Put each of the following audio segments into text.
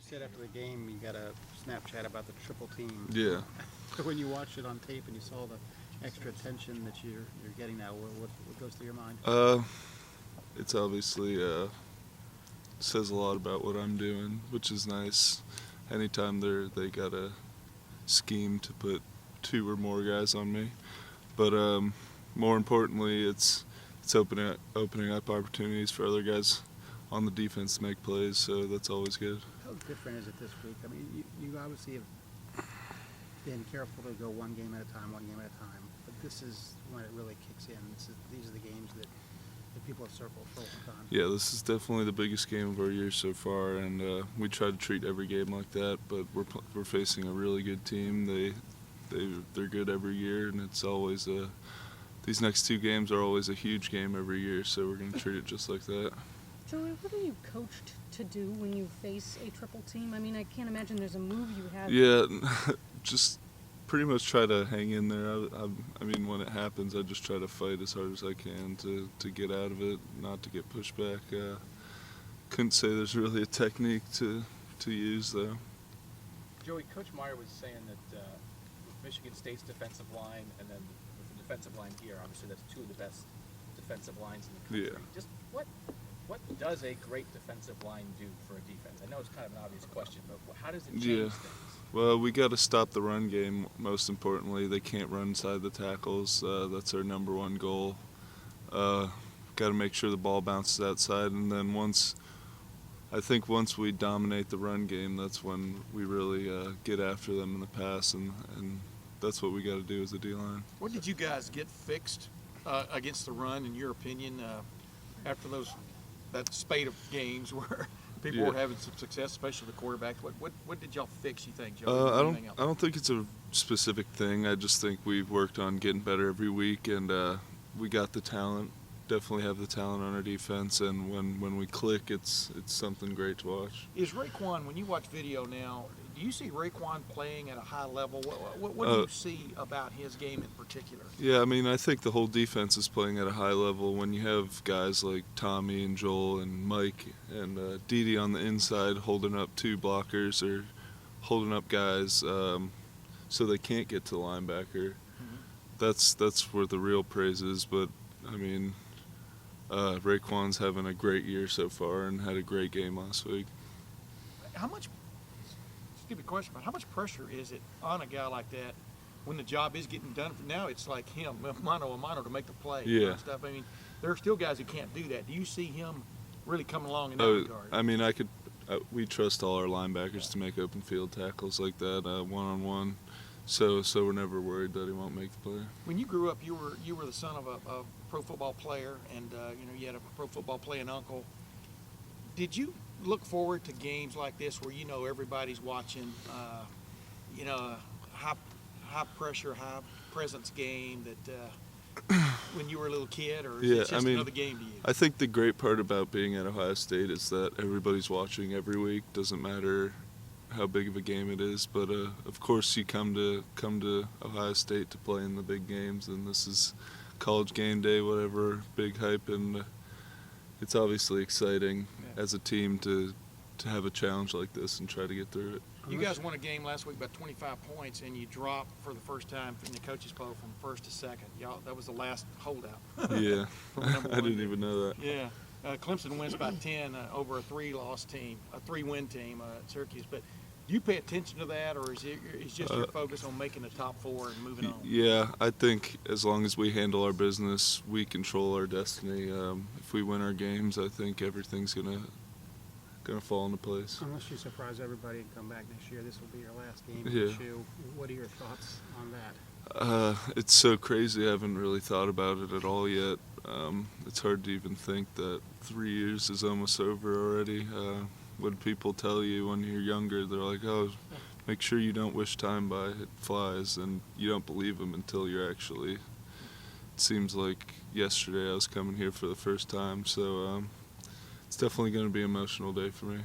said after the game you got a Snapchat about the triple team. Yeah. So when you watched it on tape and you saw the extra attention that you're getting now, what goes through your mind? It's obviously says a lot about what I'm doing, which is nice. Anytime they got a scheme to put 2 or more guys on me, but more importantly, it's opening up opportunities for other guys on the defense to make plays. So that's always good. How different is it this week? I mean, you obviously have been careful to go one game at a time, but this is when it really kicks in. These are the games that people have circled for a long time. Yeah, this is definitely the biggest game of our year so far, and we try to treat every game like that. But we're facing a really good team. They're good every year, and it's always these next 2 games are always a huge game every year. So we're going to treat it just like that. Joey, what are you coached to do when you face a triple team? I mean, I can't imagine there's a move you have. Yeah, just pretty much try to hang in there. I mean, when it happens, I just try to fight as hard as I can to get out of it, not to get pushed back. Couldn't say there's really a technique to use, though. Joey, Coach Meyer was saying that with Michigan State's defensive line and then with the defensive line here, obviously that's 2 of the best defensive lines in the country. Yeah. Just what does a great defensive line do for a defense? I know it's kind of an obvious question, but how does it change Yeah. things? Well, we got to stop the run game. Most importantly, they can't run inside the tackles. That's our number 1 goal. Got to make sure the ball bounces outside, and then once we dominate the run game, that's when we really get after them in the pass, and that's what we got to do as a D-line. What did you guys get fixed against the run, in your opinion, after that spate of games where people were having some success, especially the quarterback? What did y'all fix, you think, Joe? I don't think it's a specific thing. I just think we've worked on getting better every week, and we got the talent. Definitely have the talent on our defense, and when we click, it's something great to watch. Is Raekwon, when you watch video now, do you see Raekwon playing at a high level? What do you see about his game in particular? Yeah, I mean, I think the whole defense is playing at a high level. When you have guys like Tommy and Joel and Mike and Dede on the inside holding up 2 blockers or holding up guys so they can't get to the linebacker, that's where the real praise is. But, I mean, Raekwon's having a great year so far and had a great game last week. How much, stupid question, but how much pressure is it on a guy like that when the job is getting done? Now it's like him, mano a mano, to make the play. Yeah. And stuff. I mean, there are still guys who can't do that. Do you see him really coming along in that regard? I mean, we trust all our linebackers to make open field tackles like that, one-on-one. So we're never worried that he won't make the play. When you grew up, you were the son of a pro football player, and you had a pro football playing uncle. Did you look forward to games like this where everybody's watching, high pressure, high presence game that when you were a little kid, or is it just another game to you? I think the great part about being at Ohio State is that everybody's watching every week. Doesn't matter how big of a game it is, but of course you come to Ohio State to play in the big games, and this is college game day, whatever, big hype, and it's obviously exciting as a team to have a challenge like this and try to get through it. You guys won a game last week by 25 points, and you dropped for the first time in the coaches poll from first to second. Y'all, that was the last holdout. Yeah, I didn't even know that. Yeah, Clemson wins by 10 over a 3-win team, Syracuse. But do you pay attention to that, or is just your focus on making the top 4 and moving on? Yeah, I think as long as we handle our business, we control our destiny. If we win our games, I think everything's gonna fall into place. Unless you surprise everybody and come back next year, this will be your last game Yeah. at SHU. What are your thoughts on that? It's so crazy. I haven't really thought about it at all yet. It's hard to even think that 3 years is almost over already. When people tell you when you're younger, they're like, oh, make sure you don't wish time by, it flies, and you don't believe them until you're actually. It seems like yesterday I was coming here for the first time, so it's definitely going to be an emotional day for me.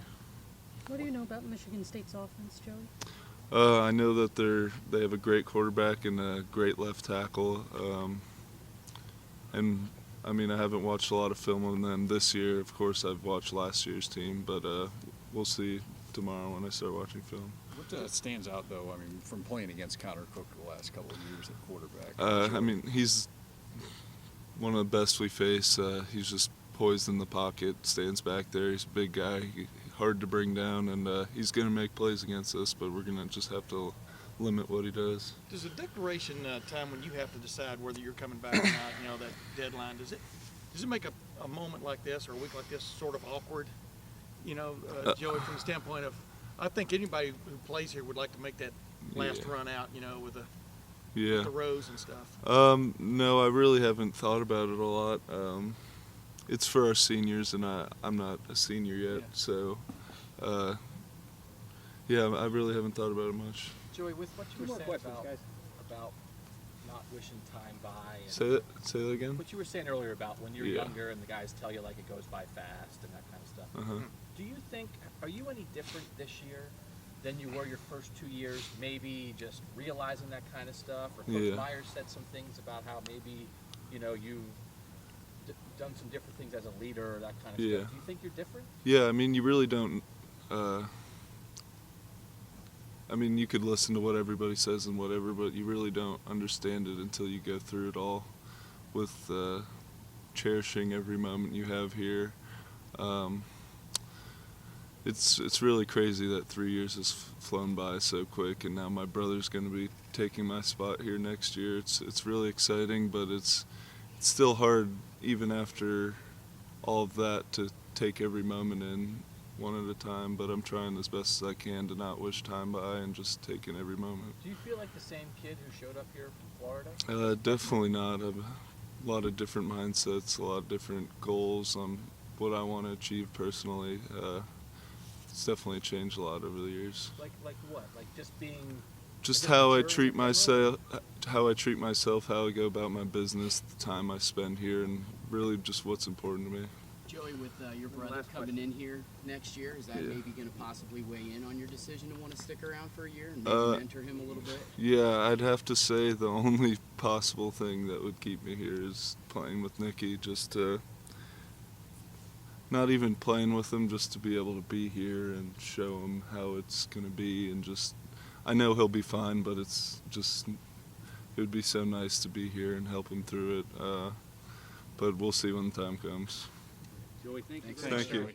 What do you know about Michigan State's offense, Joey? I know that they have a great quarterback and a great left tackle, and I mean, I haven't watched a lot of film on them this year. Of course, I've watched last year's team, but we'll see tomorrow when I start watching film. What stands out, though, I mean, from playing against Connor Cook the last couple of years at quarterback? I mean, he's one of the best we face. He's just poised in the pocket, stands back there. He's a big guy, hard to bring down, and he's going to make plays against us, but we're going to just have to limit what he does. Does the declaration time when you have to decide whether you're coming back or not, you know, that deadline, does it make a moment like this or a week like this sort of awkward? You know, Joey, from the standpoint of, I think anybody who plays here would like to make that last Yeah. run out, you know, with the Yeah. rows and stuff. No, I really haven't thought about it a lot. It's for our seniors, and I'm not a senior yet, Yeah. so yeah, I really haven't thought about it much. Joey, with what you Two were more saying questions, guys. about not wishing time by, and Say that again. what you were saying earlier about when you're Yeah. younger and the guys tell you like it goes by fast and that kind of stuff. Uh-huh. Do you think, are you any different this year than you were your first 2 years? Maybe just realizing that kind of stuff, or Coach Yeah. Myers said some things about how maybe, you know, you've done some different things as a leader or that kind of Yeah. stuff. Do you think you're different? Yeah, I mean, you really don't. I mean, you could listen to what everybody says and whatever, but you really don't understand it until you go through it all. With cherishing every moment you have here, it's really crazy that 3 years has flown by so quick, and now my brother's going to be taking my spot here next year. It's really exciting, but it's still hard even after all of that to take every moment in one at a time, but I'm trying as best as I can to not wish time by and just take in every moment. Do you feel like the same kid who showed up here from Florida? Definitely not. I have a lot of different mindsets, a lot of different goals on what I want to achieve personally. It's definitely changed a lot over the years. Like what? Like just being Just guess how I maturing treat in general? myself, how I go about my business, the time I spend here, and really just what's important to me. Joey, with your brother Last coming in here next year, is that Yeah. maybe going to possibly weigh in on your decision to want to stick around for a year and Uh, maybe mentor him a little bit? Yeah, I'd have to say the only possible thing that would keep me here is playing with Nicky, just to not even playing with him, just to be able to be here and show him how it's going to be, and just, I know he'll be fine, but it's just, it would be so nice to be here and help him through it, but we'll see when the time comes. Joey, thank you. Thank you.